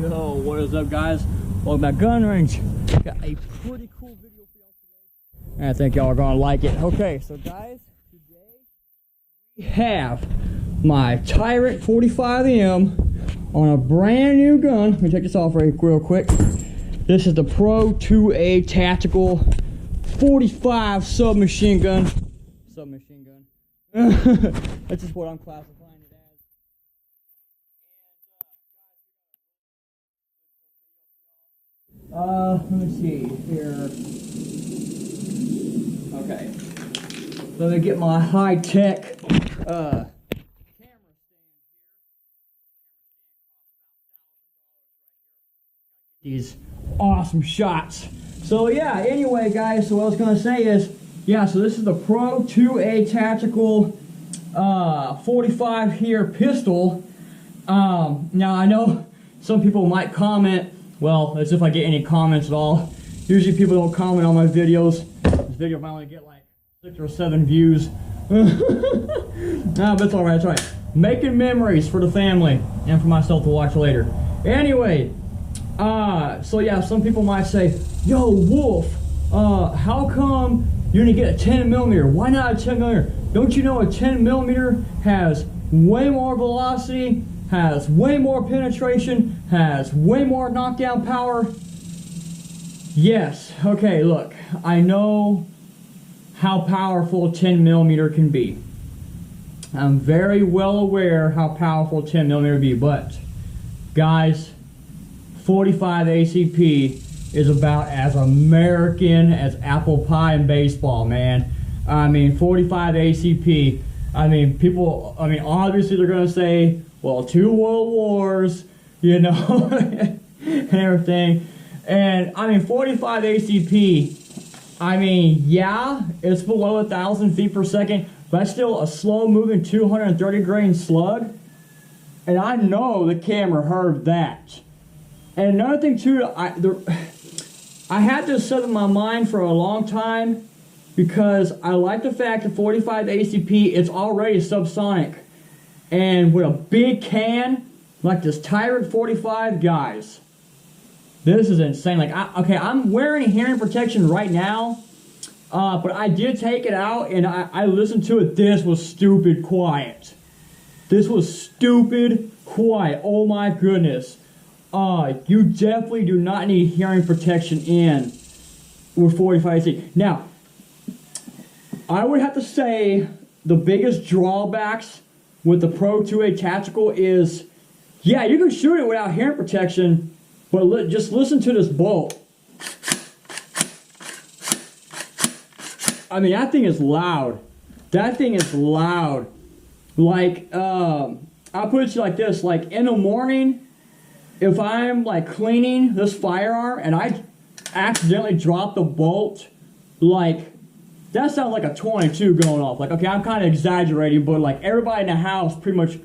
Yo, what is up, guys? Welcome back gun range. Got a pretty cool video for y'all today, and I think y'all are gonna like it. Okay, so guys, today we have my Tyrant 45M on a brand new gun. Let me take this off real quick. This is the Pro 2A Tactical 45 submachine gun. That's just what I'm classifying it as. Let me see here. Okay. Let me get my high-tech camera stand here. These awesome shots. So yeah, anyway guys, so what I was gonna say is, yeah, so this is the Pro 2A Tactical 45 here pistol. Now I know some people might comment, well, as if I get any comments at all. Usually people don't comment on my videos. This video might only get like 6 or 7 views. Nah, but it's alright, it's alright. Making memories for the family and for myself to watch later. Anyway, so yeah, some people might say, yo, Wolf, how come you didn't get a 10mm? Why not a 10mm? Don't you know a 10mm has way more velocity, has way more penetration, has way more knockdown power? Yes. Okay, look, I know how powerful a 10mm can be. I'm very well aware how powerful 10mm can be, but guys, 45 ACP is about as American as apple pie and baseball, man. I mean, 45 ACP, I mean, people, I mean, obviously they're gonna say, well, 2 world wars, you know, and everything. And I mean, 45 ACP, I mean, yeah, it's below 1,000 feet per second, but that's still a slow moving 230 grain slug. And I know the camera heard that. And another thing too, I had this set in my mind for a long time because I like the fact that 45 ACP, it's already subsonic. And with a big can, like this Tyrant 45, guys, this is insane. Like, okay, I'm wearing hearing protection right now, but I did take it out and I listened to it. This was stupid quiet. This was stupid quiet. Oh my goodness. You definitely do not need hearing protection in with 45 AC. Now, I would have to say the biggest drawbacks with the Pro 2A Tactical is, yeah, you can shoot it without hearing protection, but just listen to this bolt. I mean, that thing is loud. That thing is loud. Like, I'll put it to you like this, like in the morning, if I'm like cleaning this firearm and I accidentally drop the bolt, like that sounds like a 22 going off. Like, okay, I'm kind of exaggerating, but like everybody in the house pretty much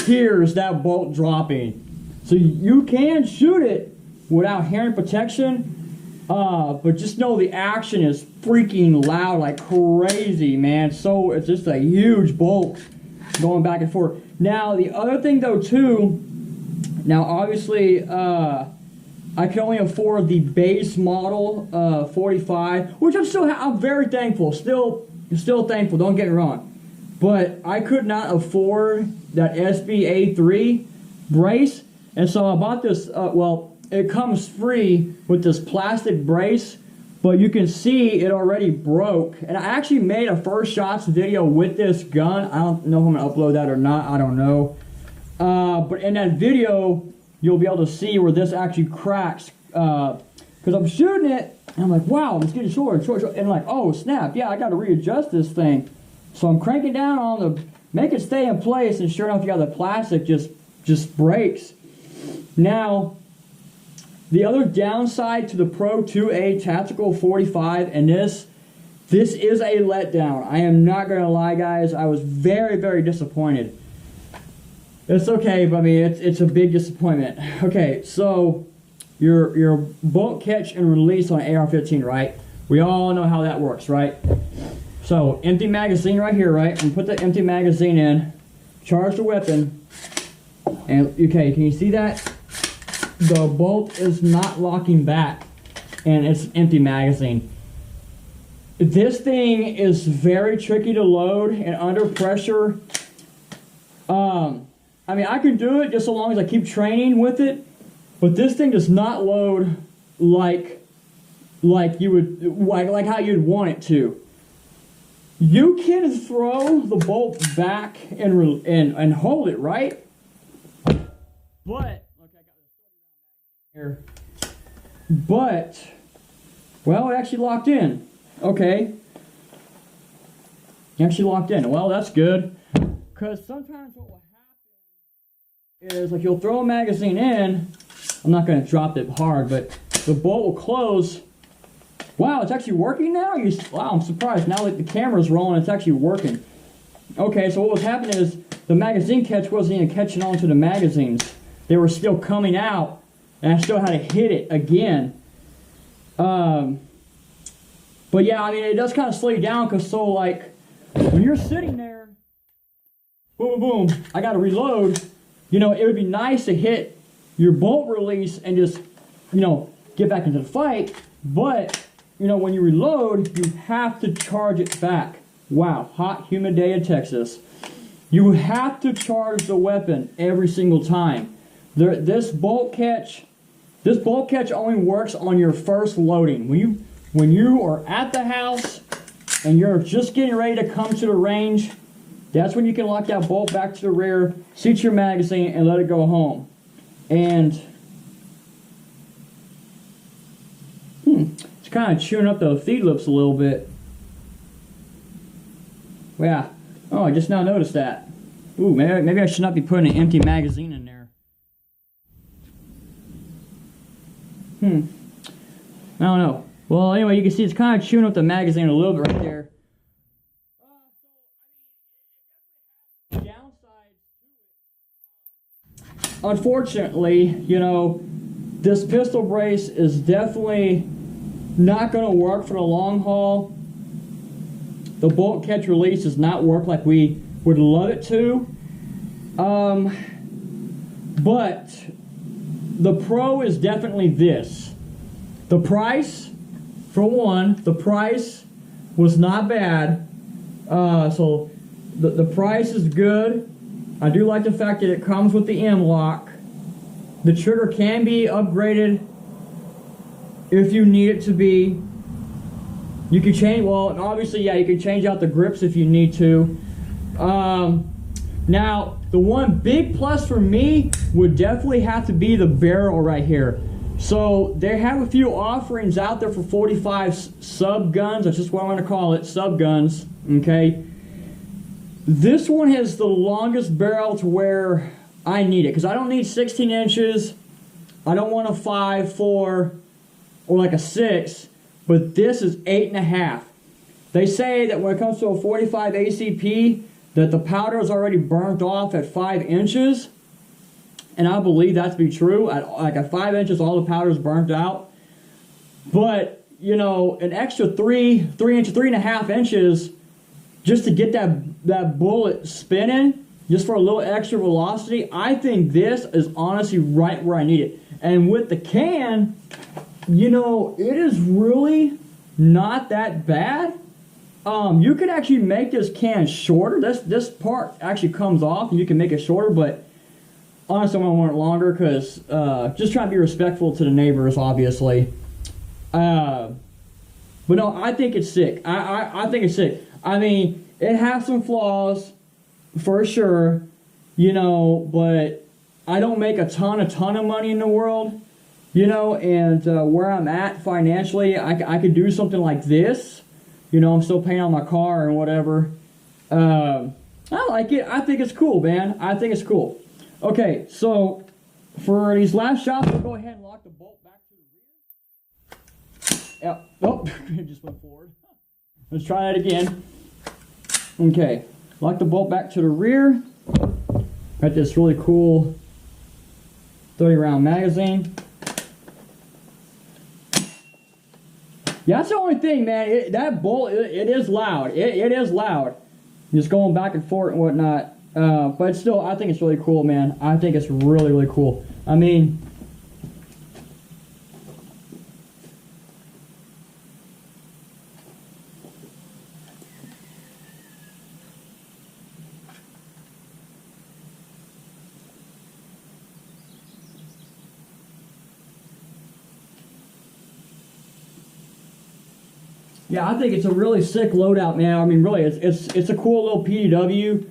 hears that bolt dropping. So you can shoot it without hearing protection, but just know the action is freaking loud like crazy, man. So it's just a huge bolt going back and forth. Now the other thing though too, now obviously I can only afford the base model 45, which I'm very thankful, still thankful, don't get me wrong. But I could not afford that SBA3 brace, and so I bought this, well, it comes free with this plastic brace, but you can see it already broke. And I actually made a first shots video with this gun. I don't know if I'm gonna upload that or not, I don't know. But in that video, you'll be able to see where this actually cracks. Because I'm shooting it, and I'm like, wow, it's getting short, and I'm like, oh snap, yeah, I gotta readjust this thing. So I'm cranking down on the, make it stay in place, and sure enough, you got the plastic just breaks. Now, the other downside to the Pro 2A Tactical 45, and this is a letdown. I am not gonna lie, guys, I was very, very disappointed. It's okay, but I mean, it's a big disappointment. Okay, so your bolt catch and release on AR-15, right? We all know how that works, right? So, empty magazine right here, right? I'm gonna put the empty magazine in, charge the weapon, and okay, can you see that? the bolt is not locking back and it's an empty magazine. This thing is very tricky to load and under pressure. I mean, I can do it just so long as I keep training with it, but this thing does not load like you would, like how you'd want it to. You can throw the bolt back and hold it, right? But look, I got this here. But well, it actually locked in. Okay. Actually locked in. Well, that's good. Because sometimes what will happen is, like, you'll throw a magazine in. I'm not going to drop it hard, but the bolt will close. Wow, it's actually working now? Wow, I'm surprised. Now that the camera's rolling, it's actually working. Okay, so what was happening is the magazine catch wasn't even catching on to the magazines. They were still coming out, and I still had to hit it again. But yeah, I mean, it does kind of slow you down, because so, like, when you're sitting there, boom, boom, boom, I got to reload. You know, it would be nice to hit your bolt release and just, you know, get back into the fight. But, you know, when you reload, you have to charge it back. Wow, hot, humid day in Texas. You have to charge the weapon every single time. This bolt catch only works on your first loading. When you are at the house and you're just getting ready to come to the range, that's when you can lock that bolt back to the rear, seat your magazine, and let it go home. And it's kind of chewing up the feed lips a little bit. Yeah. Oh, I just now noticed that. Ooh, maybe I should not be putting an empty magazine in there. I don't know. Well, anyway, you can see it's kind of chewing up the magazine a little bit right there. Unfortunately, you know, this pistol brace is definitely not going to work for the long haul. The bolt catch release does not work like we would love it to. But the pro is definitely this. The price, for one, the price was not bad. So the price is good. I do like the fact that it comes with the M-lock. The trigger can be upgraded if you need it to be. You can change, well, obviously, yeah, you can change out the grips if you need to. Now, the one big plus for me would definitely have to be the barrel right here. So they have a few offerings out there for 45 sub guns. That's just what I'm going to call it, sub guns. Okay. This one has the longest barrel to where I need it, because I don't need 16 inches. I don't want a 5, 4, or like a 6, but this is 8.5. They say that when it comes to a 45 ACP, that the powder is already burnt off at 5 inches, and I believe that to be true. At 5 inches, all the powder is burnt out. But, you know, an extra 3.5 inches just to get that bullet spinning, just for a little extra velocity, I think this is honestly right where I need it. And with the can, you know, it is really not that bad. You could actually make this can shorter. This part actually comes off, and you can make it shorter, but honestly, I want it longer because just trying to be respectful to the neighbors, obviously. But no, I think it's sick. I think it's sick. I mean, it has some flaws, for sure, you know, but I don't make a ton of money in the world, you know, and where I'm at financially, I could do something like this. You know, I'm still paying on my car and whatever. I like it. I think it's cool, man. I think it's cool. Okay, so for these last shots, we'll go ahead and lock the bolt back to the rear. Yep. Oh, it just went forward. Let's try that again. Okay, lock the bolt back to the rear. Got this really cool 30-round magazine. Yeah, that's the only thing, man. That bolt, it is loud. It is loud. Just going back and forth and whatnot. But still, I think it's really cool, man. I think it's really, really cool. I mean, Yeah, I think it's a really sick loadout, man. I mean, really, it's a cool little PDW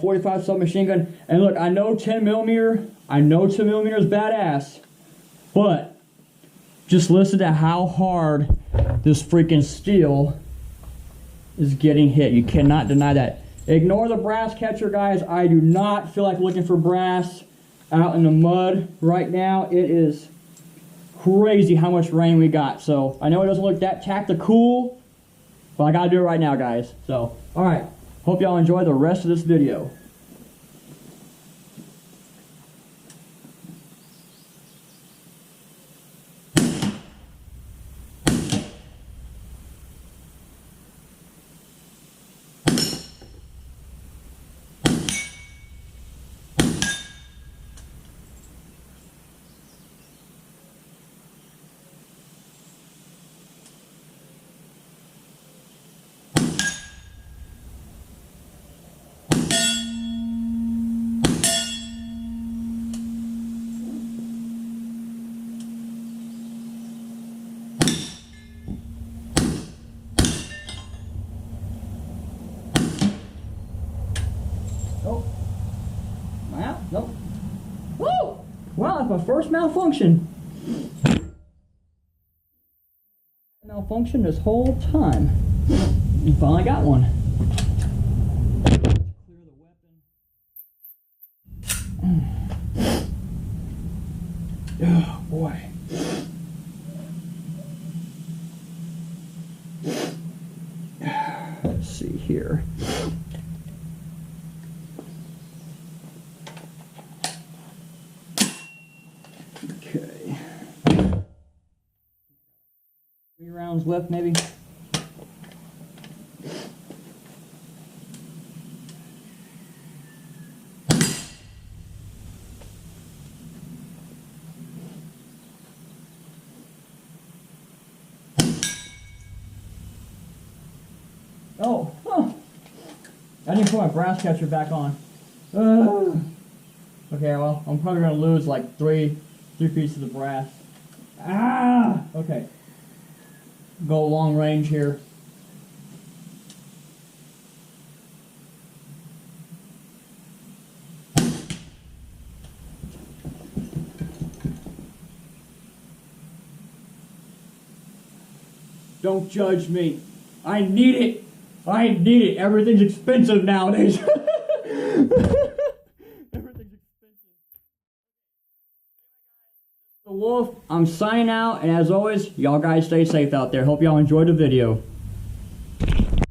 45 submachine gun. And look, I know 10 millimeter is badass, but just listen to how hard this freaking steel is getting hit. You cannot deny that. Ignore the brass catcher, guys. I do not feel like looking for brass out in the mud right now. It is crazy how much rain we got. So I know it doesn't look that tactical, but I gotta do it right now, guys. So, all right. Hope y'all enjoy the rest of this video. Oh, am I out? Nope. Woo! Wow, that's my first malfunction. Malfunction this whole time. You finally got one. Clear the weapon. Oh boy. Let's see here. Okay. 3 rounds left, maybe. Oh, huh. I didn't put my brass catcher back on. Okay, well, I'm probably gonna lose like three pieces of brass. Ah! Okay. Go long range here. Don't judge me. I need it. I need it. Everything's expensive nowadays. Everything's expensive. The Wolf, I'm signing out, and as always, y'all guys stay safe out there. Hope y'all enjoyed the video.